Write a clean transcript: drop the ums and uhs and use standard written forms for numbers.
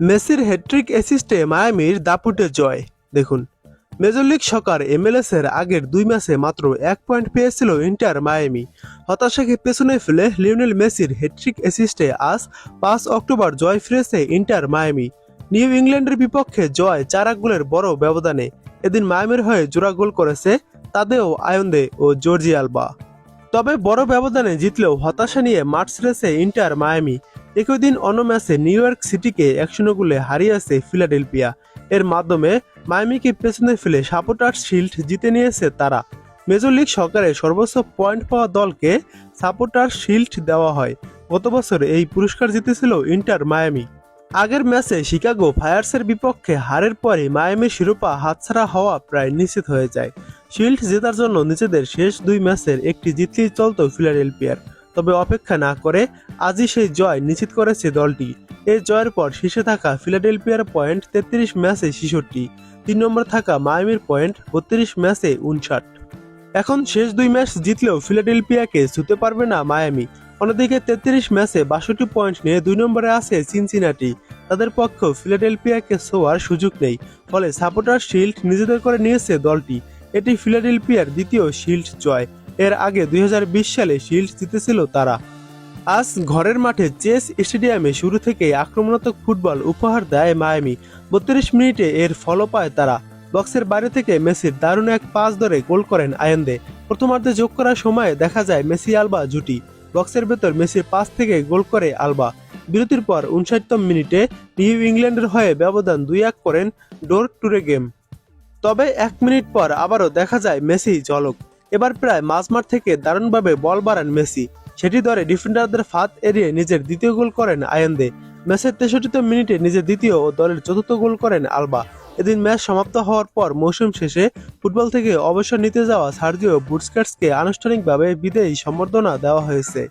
মেসির হ্যাট্রিক অ্যাসিস্টে মায়ামির দাপুটে জয়। দেখুন, major league সকার MLS এর আগের 2 ম্যাচে মাত্র 1 পয়েন্ট পেয়েছিল ইন্টার মায়ামি। হতাশাকে পেছনে ফেলে লিওনেল মেসির হ্যাট্রিক অ্যাসিস্টে আজ 5 অক্টোবর জয় ফিরেছে ইন্টার মায়ামি। নিউ ইংল্যান্ডের বিপক্ষে জয় 4 গোলের বড় ব্যবধানে। এদিন মায়ামির হয়ে জোড়া গোল করেছে তাদেও আয়ন্দে ও জর্জি আলবা। তবে বড় ব্যবধানে জিতলেও হতাশা নিয়ে মাঠ ছেড়েছে ইন্টার মায়ামি। একই দিন অন্য ম্যাচে নিউ ইয়র্ক সিটিকে 1-0 গোলে হারিয়েছে ফিলাডেলফিয়া। এর মাধ্যমে মায়ামিকে পেছনে ফেলে সাপোর্টার্স শিল্ড জিতে নিয়েছে তারা। মেজর লিগ সকারে সর্বোচ্চ পয়েন্ট পাওয়া দলকে সাপোর্টার্স শিল্ড দেওয়া হয়। গত বছর এই পুরস্কার জিতেছিল ইন্টার মায়ামি। আগের ম্যাচে শিকাগো ফায়ার্সের বিপক্ষে হারের পরে মায়ামির শিরোপা হাতছাড়া হওয়া প্রায় নিশ্চিত হয়ে যায়। শিল্ড জেতার জন্য নিজেদের শেষ 2 ম্যাচের একটি জিতলেই চলত ফিলাডেলফিয়ার। তবে অপেক্ষা না করে আজই সেই জয় নিশ্চিত করেছে দলটি। এই জয়ের পর শীর্ষে থাকা ফিলাডেলফিয়ার পয়েন্ট 33 ম্যাচে 66, 3 নম্বরে থাকা মায়ামির পয়েন্ট 32 ম্যাচে 59। এখন শেষ 2 ম্যাচ জিতলেও ফিলাডেলফিয়াকে ছুঁতে পারবে না মায়ামি। অন্যদিকে 33 ম্যাচে 62 পয়েন্ট নিয়ে 2 নম্বরে আছে সিনসিনাটি। তাদের পক্ষেও ফিলাডেলফিয়াকে ছোঁয়ার সুযোগ নেই। ফলে সাপোর্টার শিল্ড নিজেদের করে নিয়েছে দলটি। এটি ফিলাডেলফিয়ার দ্বিতীয় শিল্ড জয়। এর আগে 2020 সালে শিল্ড জিতেছিল তারা। আজ ঘরের মাঠে চেস স্টেডিয়ামে শুরু থেকেই আক্রমণাত্মক ফুটবল উপহার দেয় মায়ামি। 32 মিনিটে এর ফলও পায় তারা। বক্সের বাইরে থেকে মেসির দারুণ এক পাস ধরে গোল করেন আয়ন্দে। প্রথমার্ধে যোগ করার সময় দেখা যায় মেসি আলবা জুটি। বক্সের ভেতর মেসির পাস থেকে গোল করে আলবা। বিরতির পর 59তম মিনিটে নিউ ইংল্যান্ডের হয়ে ব্যবধান 2-1 করেন ডোর টুরে গেম। তবে 1 মিনিট পর আবারও দেখা যায় মেসি ঝলক। এবার প্রায় মাঝমাঠ থেকে দারুণভাবে বল বাড়ান মেসি। সেটি ধরে ডিফেন্ডারদের ফাঁদ এড়িয়ে নিজের দ্বিতীয় গোল করেন আয়ন্দে। ম্যাচের 63তম মিনিটে নিজের দ্বিতীয় ও দলের চতুর্থ গোল করেন আলবা। এদিন ম্যাচ সমাপ্ত হওয়ার পর মৌসুম শেষে ফুটবল থেকে অবসর নিতে যাওয়া সার্জিও বুস্কেটসকে আনুষ্ঠানিকভাবে বিদায়ী সম্বর্ধনা দেওয়া হয়েছে।